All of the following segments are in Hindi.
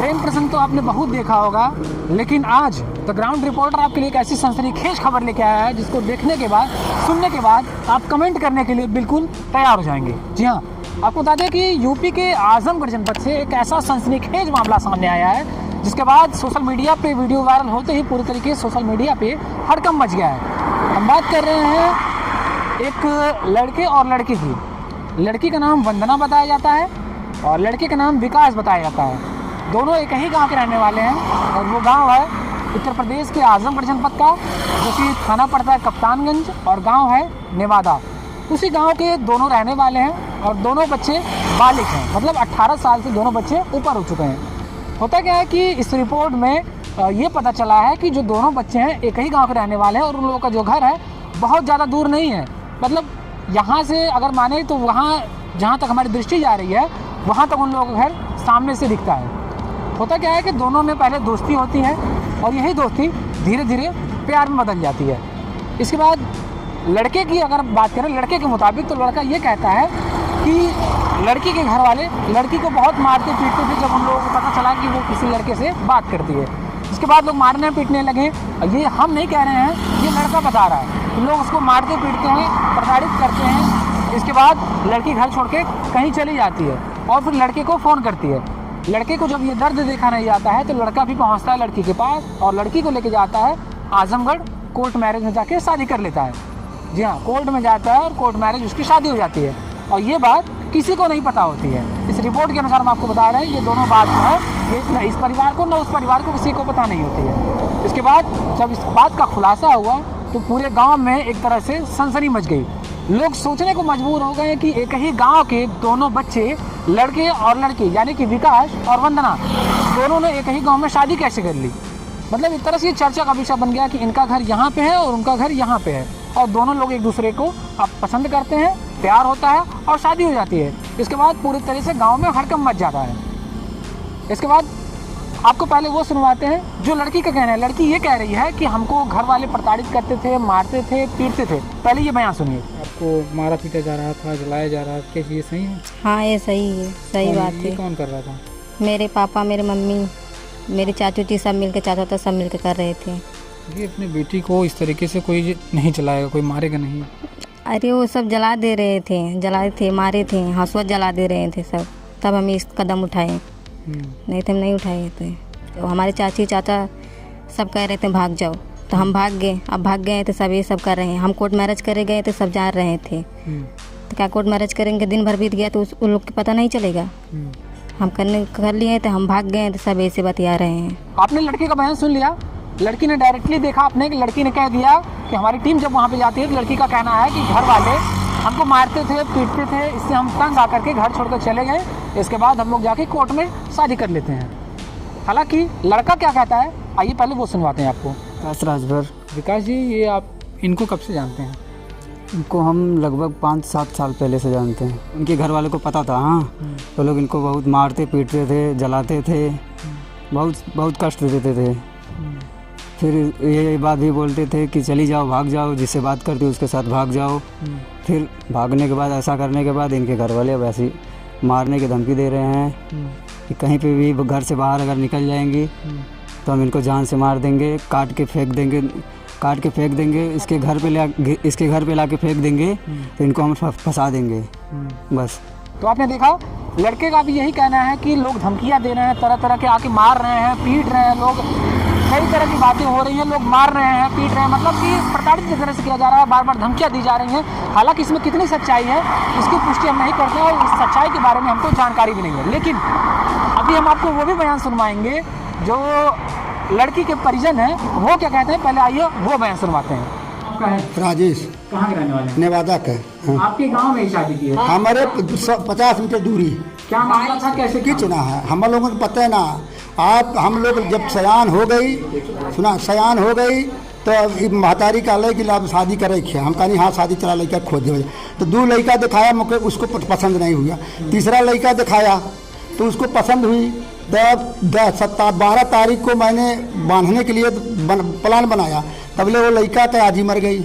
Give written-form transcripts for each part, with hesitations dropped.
प्रेम प्रसंग तो आपने बहुत देखा होगा, लेकिन आज द ग्राउंड रिपोर्टर आपके लिए एक ऐसी सनसनीखेज खबर लेके आया है जिसको देखने के बाद, सुनने के बाद आप कमेंट करने के लिए बिल्कुल तैयार हो जाएंगे। जी हाँ, आपको बता दें कि यूपी के आजमगढ़ जनपद से एक ऐसा सनसनीखेज मामला सामने आया है जिसके बाद सोशल मीडिया पे वीडियो वायरल होते ही पूरी तरीके से सोशल मीडिया पे हड़कंप मच गया है। हम बात कर रहे हैं एक लड़के और लड़की की। लड़की का नाम वंदना बताया जाता है और लड़के का नाम विकास बताया जाता है। दोनों एक ही गांव के रहने वाले हैं और वो गांव है उत्तर प्रदेश के आजमगढ़ जनपद का, जो कि थाना पड़ता है कप्तानगंज और गांव है नेवादा। उसी गांव के दोनों रहने वाले हैं और दोनों बच्चे बालिग हैं, मतलब 18 साल से दोनों बच्चे ऊपर हो चुके हैं। होता क्या है कि इस रिपोर्ट में ये पता चला है कि जो दोनों बच्चे हैं एक ही गाँव के रहने वाले हैं और उन लोगों का जो घर है बहुत ज़्यादा दूर नहीं है। मतलब यहाँ से अगर माने तो वहाँ जहाँ तक हमारी दृष्टि जा रही है वहाँ तक उन लोगों का घर सामने से दिखता है। होता क्या है कि दोनों में पहले दोस्ती होती है और यही दोस्ती धीरे धीरे प्यार में बदल जाती है। इसके बाद लड़के की अगर बात करें, लड़के के मुताबिक तो लड़का ये कहता है कि लड़की के घर वाले लड़की को बहुत मारते पीटते थे जब उन लोगों को पता चला कि वो किसी लड़के से बात करती है। इसके बाद लोग मारने पीटने लगे। ये हम नहीं कह रहे हैं, ये लड़का बता रहा है कि लोग उसको मारते पीटते हैं, प्रताड़ित करते हैं। इसके बाद लड़की घर छोड़ के कहीं चली जाती है और फिर लड़के को फ़ोन करती है। लड़के को जब ये दर्द देखा नहीं जाता है तो लड़का भी पहुंचता है लड़की के पास और लड़की को लेके जाता है आजमगढ़, कोर्ट मैरिज में जाके शादी कर लेता है। जी हाँ, कोर्ट में जाता है और कोर्ट मैरिज उसकी शादी हो जाती है और ये बात किसी को नहीं पता होती है। इस रिपोर्ट के अनुसार हम आपको बता रहे हैं ये दोनों बात जो है ये न इस परिवार को न उस परिवार को किसी को पता नहीं होती है। इसके बाद जब इस बात का खुलासा हुआ तो पूरे गाँव में एक तरह से सनसनी मच गई। लोग सोचने को मजबूर हो गए कि एक ही गांव के दोनों बच्चे, लड़के और लड़की यानी कि विकास और वंदना, दोनों ने एक ही गांव में शादी कैसे कर ली। मतलब एक तरह से ये चर्चा का विषय बन गया कि इनका घर यहाँ पे है और उनका घर यहाँ पे है और दोनों लोग एक दूसरे को अब पसंद करते हैं, प्यार होता है और शादी हो जाती है। इसके बाद पूरी तरह से गाँव में हड़कंप मच जाता है। इसके बाद आपको पहले वो सुनवाते हैं जो लड़की का कहना है। लड़की ये कह रही है कि हमको घर वाले प्रताड़ित करते थे, मारते थे, पीटते थे। पहले ये बयान सुनिए। आपको मारा पीटा जा रहा था, जलाया जा रहा था, क्या ये सही है? हाँ, ये सही है, सही बात है। कौन कर रहा था? मेरे पापा, मेरी मम्मी, मेरी चाचू जी सब मिलकर, चाचा तो सब मिलकर कर रहे थे। ये अपनी बेटी को इस तरीके से कोई नहीं चलाएगा, कोई मारेगा नहीं? अरे वो सब जला दे रहे थे, जलाए थे, मारे थे, हंसुआ जला दे रहे थे सब, तब हम इस कदम उठाए, नहीं तो हम नहीं उठाए थे। तो हमारे चाची चाचा सब कह रहे थे भाग जाओ, तो हम भाग गए। अब भाग गए तो सब ये सब कर रहे हैं। हम कोर्ट मैरिज करे गए तो सब जान रहे थे। तो क्या कोर्ट मैरिज करेंगे, दिन भर बीत गया तो उन लोग को पता नहीं चलेगा। हम कर लिए तो हम भाग गए तो सब ऐसे बतिया रहे हैं। आपने लड़के का बयान सुन लिया। लड़की ने डायरेक्टली देखा आपने कि लड़की ने कह दिया कि हमारी टीम जब वहाँ पे जाती है तो लड़की का कहना है कि घर वाले हमको मारते थे, पीटते थे, इससे हम तंग आकर के घर छोड़कर चले गए। इसके बाद हम लोग जाके कोर्ट में शादी कर लेते हैं। हालांकि लड़का क्या कहता है, आइए पहले वो सुनवाते हैं आपको। राजभर। विकास जी, ये आप इनको कब से जानते हैं? इनको हम लगभग 5-7 साल पहले से जानते हैं। उनके घर वाले को पता था। हाँ, तो लोग इनको बहुत मारते पीटते थे, जलाते थे, बहुत कष्ट देते थे। फिर ये बात भी बोलते थे कि चली जाओ, भाग जाओ, जिससे बात करती उसके साथ भाग जाओ। फिर भागने के बाद, ऐसा करने के बाद इनके घर वाले अब ऐसी मारने की धमकी दे रहे हैं कि कहीं पे भी घर से बाहर अगर निकल जाएंगी तो हम इनको जान से मार देंगे, काट के फेंक देंगे, इसके घर पे ला के फेंक देंगे, तो इनको हम फंसा देंगे बस। तो आपने देखा लड़के का भी यही कहना है कि लोग धमकियां दे रहे हैं, तरह तरह के आके मार रहे हैं, पीट रहे हैं, लोग कई तरह की बातें हो रही हैं, लोग मार रहे हैं, पीट रहे हैं, मतलब कि प्रताड़ित की तरह से किया जा रहा है, बार बार धमकियां दी जा रही हैं। हालांकि इसमें कितनी सच्चाई है इसकी पुष्टि हम नहीं करते और इस सच्चाई के बारे में हमको जानकारी भी नहीं है। लेकिन अभी हम आपको वो भी बयान सुनवाएंगे जो लड़की के परिजन हैं, वो क्या कहते हैं। पहले आइए वो बयान सुनवाते हैं। राजेश। कहाँ के रहने वाले? नेवादा का। हाँ। आपके गाँव में ही शादी की है? हमारे 50 मीटर दूरी। क्या मामला था, कैसे किच ना है, हम लोगों को पता है ना। हम लोग जब सयान हो गई तो महतारी का लय कि लाभ शादी करे खे। हम कहीं हाँ शादी चला लड़का खोज दे। तो 2 लड़का दिखाया, मुझे उसको पसंद नहीं हुआ। तीसरा लड़का दिखाया तो उसको पसंद हुई। तब 12 तारीख को मैंने बांधने के लिए प्लान बनाया, तबले वो लड़का तो आज ही मर गई।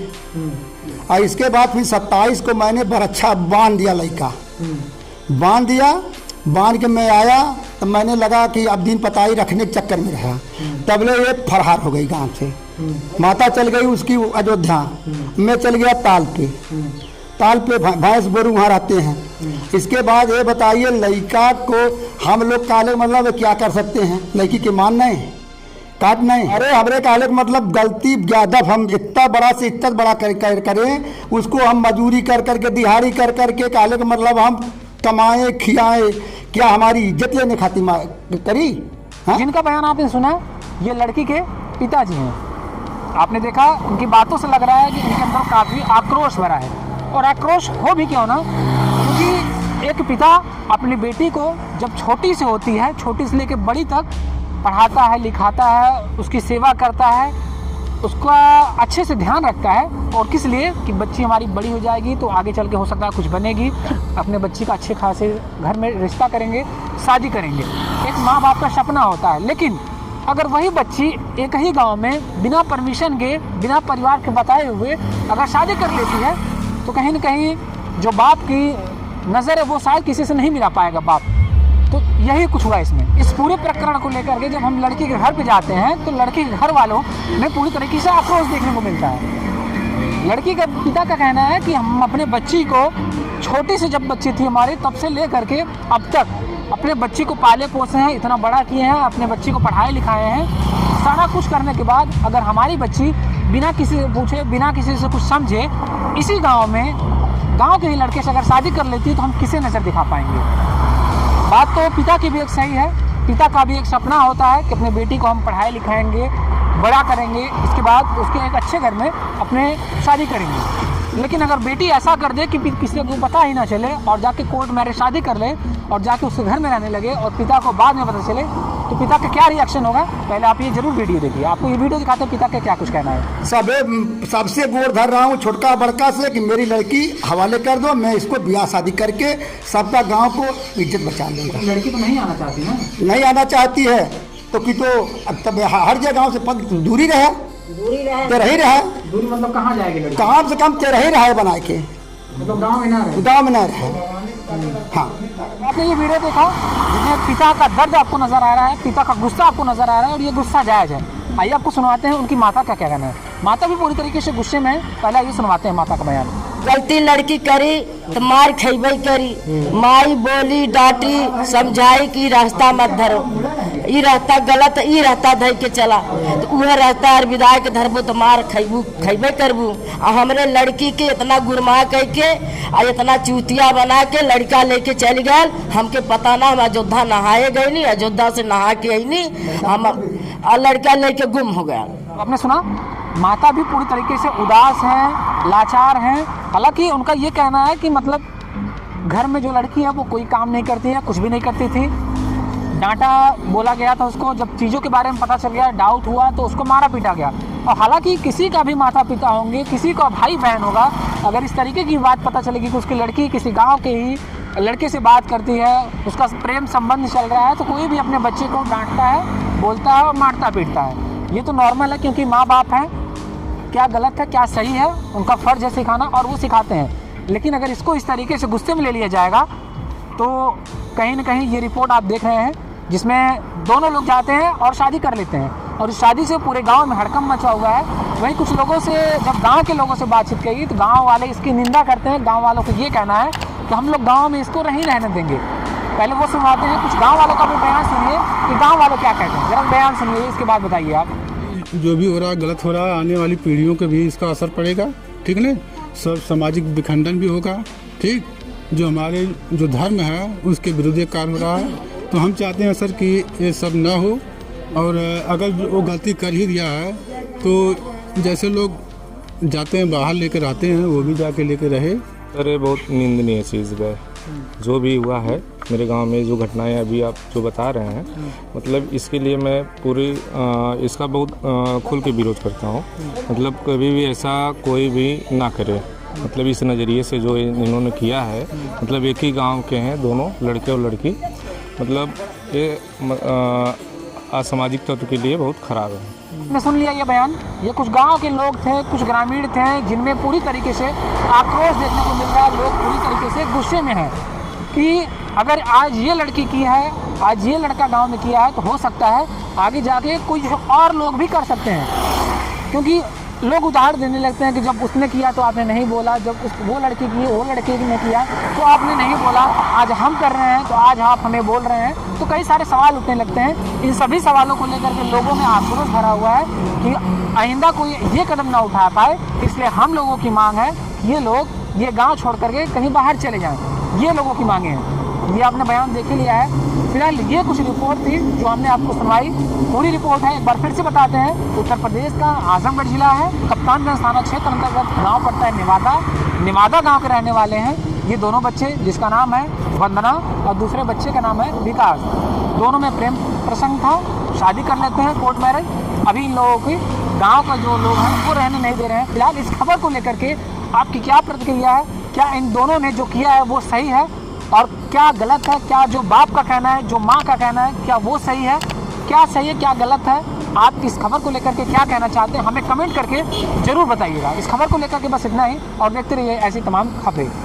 और इसके बाद फिर 27 को मैंने बरच्छा बांध दिया, लड़का बांध दिया। बांध के मैं आया तो मैंने लगा कि अब दिन पताई रखने के चक्कर में रहा, तबले ये फरहार हो गई गांव से। माता चल गई उसकी अयोध्या, मैं चल गया ताल पे भैंस गोरू वहाँ रहते हैं। इसके बाद ये बताइए लड़का को हम लोग काले मतलब क्या कर सकते हैं, लड़की के मानना है काट नहीं। अरे हमरे काले मतलब गलती ज़्यादा, हम इतना बड़ा से इतना बड़ा करें उसको हम मजूरी कर करके दिहाड़ी कर करके काले का मतलब हम कमाए खियाए, क्या हमारी इज्जत लेने खातिर करी। हाँ? जिनका बयान आपने सुना ये लड़की के पिताजी हैं। आपने देखा उनकी बातों से लग रहा है कि उनके अंदर काफ़ी आक्रोश भरा है, और आक्रोश हो भी क्यों ना, क्योंकि एक पिता अपनी बेटी को जब छोटी से होती है, छोटी से लेकर बड़ी तक पढ़ाता है, लिखाता है, उसकी सेवा करता है, उसका अच्छे से ध्यान रखता है, और किस लिए कि बच्ची हमारी बड़ी हो जाएगी तो आगे चल के हो सकता है कुछ बनेगी, अपने बच्ची का अच्छे खासे घर में रिश्ता करेंगे, शादी करेंगे, एक माँ बाप का सपना होता है। लेकिन अगर वही बच्ची एक ही गांव में बिना परमिशन के, बिना परिवार के बताए हुए अगर शादी कर लेती है तो कहीं ना कहीं जो बाप की नज़र है वो शायद किसी से नहीं मिला पाएगा बाप। तो यही कुछ हुआ इसमें। इस पूरे प्रकरण को लेकर के जब हम लड़की के घर पे जाते हैं तो लड़की के घर वालों में पूरी तरीके से आक्रोश देखने को मिलता है। लड़की के पिता का कहना है कि हम अपने बच्ची को छोटी से जब बच्ची थी हमारी तब से ले करके अब तक अपने बच्ची को पाले पोसे हैं, इतना बड़ा किए हैं, अपने बच्ची को पढ़ाए लिखाए हैं। सारा कुछ करने के बाद अगर हमारी बच्ची बिना किसी से पूछे, बिना किसी से कुछ समझे इसी गाँव में, गाँव के ही लड़के से अगर शादी कर लेती है तो हम किसे नज़र दिखा पाएंगे। बात तो पिता की भी एक सही है, पिता का भी एक सपना होता है कि अपने बेटी को हम पढ़ाए लिखाएंगे, बड़ा करेंगे, इसके बाद उसके एक अच्छे घर में अपने शादी करेंगे। लेकिन अगर बेटी ऐसा कर दे कि किसी को पता ही ना चले और जाके कोर्ट मैरिज शादी कर ले और जाके उसके घर में रहने लगे और पिता को बाद में पता चले तो पिता का क्या रिएक्शन होगा, पहले आप ये जरूर वीडियो देखिए। आपको ये वीडियो दिखाते हैं पिता का क्या कुछ कहना है। सबसे गोर धर रहा हूँ छोटका बड़का से कि मेरी लड़की हवाले कर दो, मैं इसको ब्याह शादी करके सबका गांव को इज्जत बचा लूँगा। लड़की तो नहीं आना चाहती ना, नहीं आना चाहती है तो कि तो तब हर जगह गाँव से पग दूरी रहे, तो रही रहा। दूरी मतलब कहाँ जाएगी लड़की? कम से कम रही रहा है बना के, मतलब गाँव में ना रहे। गाँव में ना रहे। हाँ, आपने ये वीडियो देखा जिसमें पिता का दर्द आपको नजर आ रहा है, पिता का गुस्सा आपको नजर आ रहा है, और ये गुस्सा जायज़ है। आइए आपको सुनवाते हैं उनकी माता का क्या कहना है। माता भी पूरी तरीके से गुस्से में है, पहले आइए सुनवाते हैं माता का बयान। गलती लड़की करी तो मार खेबे करी, माई बोली डांटी समझाई कि रास्ता मत धरो, ये रास्ता गलत, ये रास्ता धर के चला तो वह रास्ता और विदाई के धरबो तो मार खेबे करबू। और हमरे लड़की के इतना गुरमा कह के और इतना चूतिया बना के लड़का लेके चल गए, हमके पता ना, हम अयोध्या नहाए गए नहीं, अयोध्या से नहा के आई नहीं, हम लड़का लेके गुम हो गया। आपने सुना, माता भी पूरी तरीके से उदास हैं, लाचार हैं। हालांकि उनका ये कहना है कि मतलब घर में जो लड़की है वो कोई काम नहीं करती है, कुछ भी नहीं करती थी, डांटा बोला गया था उसको, जब चीज़ों के बारे में पता चल गया, डाउट हुआ तो उसको मारा पीटा गया। और हालांकि किसी का भी माता पिता होंगे, किसी का भाई बहन होगा, अगर इस तरीके की बात पता चलेगी कि उसकी लड़की किसी गाँव के ही लड़के से बात करती है, उसका प्रेम संबंध चल रहा है, तो कोई भी अपने बच्चे को डांटता है, बोलता है और मारता पीटता है। ये तो नॉर्मल है, क्योंकि माँ बाप हैं, क्या गलत है क्या सही है उनका फ़र्ज है सिखाना, और वो सिखाते हैं। लेकिन अगर इसको इस तरीके से गुस्से में ले लिया जाएगा तो कहीं ना कहीं ये रिपोर्ट आप देख रहे हैं जिसमें दोनों लोग जाते हैं और शादी कर लेते हैं, और इस शादी से पूरे गांव में हड़कंप मचा हुआ है। वहीं कुछ लोगों से, जब गांव के लोगों से बातचीत करी तो गांव वाले इसकी निंदा करते हैं। गांव वालों को ये कहना है कि हम लोग गांव में इसको नहीं रहने देंगे। पहले वो सुनवाते हैं, कुछ गांव वालों का भी बयान सुनिए कि गांव वाले क्या कहते हैं, जरा बयान सुनिए, इसके बाद बताइए आप। जो भी हो रहा है गलत हो रहा है, आने वाली पीढ़ियों के भी इसका असर पड़ेगा, ठीक है ना, सब सामाजिक विखंडन भी होगा, ठीक, जो हमारे जो धर्म है उसके विरुद्ध कार्य हो रहा है। तो हम चाहते हैं सर कि ये सब ना हो, और अगर वो गलती कर ही दिया है तो जैसे लोग जाते हैं बाहर लेकर आते हैं वो भी जाके लेकर रहे। सर ये बहुत निंदनीय चीज़ है जो भी हुआ है मेरे गांव में, जो घटनाएं अभी आप जो बता रहे हैं, मतलब इसके लिए मैं पूरी इसका बहुत खुल के विरोध करता हूं। मतलब कभी भी ऐसा कोई भी ना करे, मतलब इस नज़रिए से जो इन्होंने किया है, मतलब एक ही गांव के हैं दोनों, लड़के और लड़की, मतलब ये असामाजिक तत्व के लिए बहुत ख़राब है। मैं सुन लिया ये बयान, ये कुछ गांव के लोग थे, कुछ ग्रामीण थे, जिनमें पूरी तरीके से आक्रोश देखने को मिल रहा है। लोग पूरी तरीके से गुस्से में हैं कि अगर आज ये लड़की की है, आज ये लड़का गांव में किया है, तो हो सकता है आगे जाके कोई और लोग भी कर सकते हैं। क्योंकि लोग उदाहरण देने लगते हैं कि जब उसने किया तो आपने नहीं बोला, जब वो लड़की की वो लड़के ने किया तो आपने नहीं बोला, आज हम कर रहे हैं तो आज आप हमें बोल रहे हैं। तो कई सारे सवाल उठने लगते हैं। इन सभी सवालों को लेकर के लोगों में आक्रोश भरा हुआ है कि आइंदा कोई ये कदम ना उठा पाए। इसलिए हम लोगों की मांग है कि ये लोग ये गाँव छोड़ करके कहीं बाहर चले जाएँ। ये लोगों की मांगे हैं। ये आपने बयान देख ही लिया है। फिलहाल ये कुछ रिपोर्ट थी जो हमने आपको सुनवाई। पूरी रिपोर्ट है एक बार फिर से बताते हैं। उत्तर प्रदेश का आजमगढ़ जिला है, कप्तानगंज थाना क्षेत्र अंतर्गत गांव पड़ता है नेवादा गांव के रहने वाले हैं ये दोनों बच्चे, जिसका नाम है वंदना और दूसरे बच्चे का नाम है विकास। दोनों में प्रेम प्रसंग था, शादी कर लेते हैं कोर्ट मैरिज। अभी इन लोगों की गाँव का जो लोग हैं वो रहने नहीं दे रहे हैं। फिलहाल इस खबर को लेकर के आपकी क्या प्रतिक्रिया है? क्या इन दोनों ने जो किया है वो सही है और क्या गलत है? क्या जो बाप का कहना है, जो माँ का कहना है, क्या वो सही है? क्या सही है, क्या गलत है? आप इस खबर को लेकर के क्या कहना चाहते हैं हमें कमेंट करके ज़रूर बताइएगा। इस खबर को लेकर के बस इतना ही और देखते रहिए ऐसी तमाम खबरें।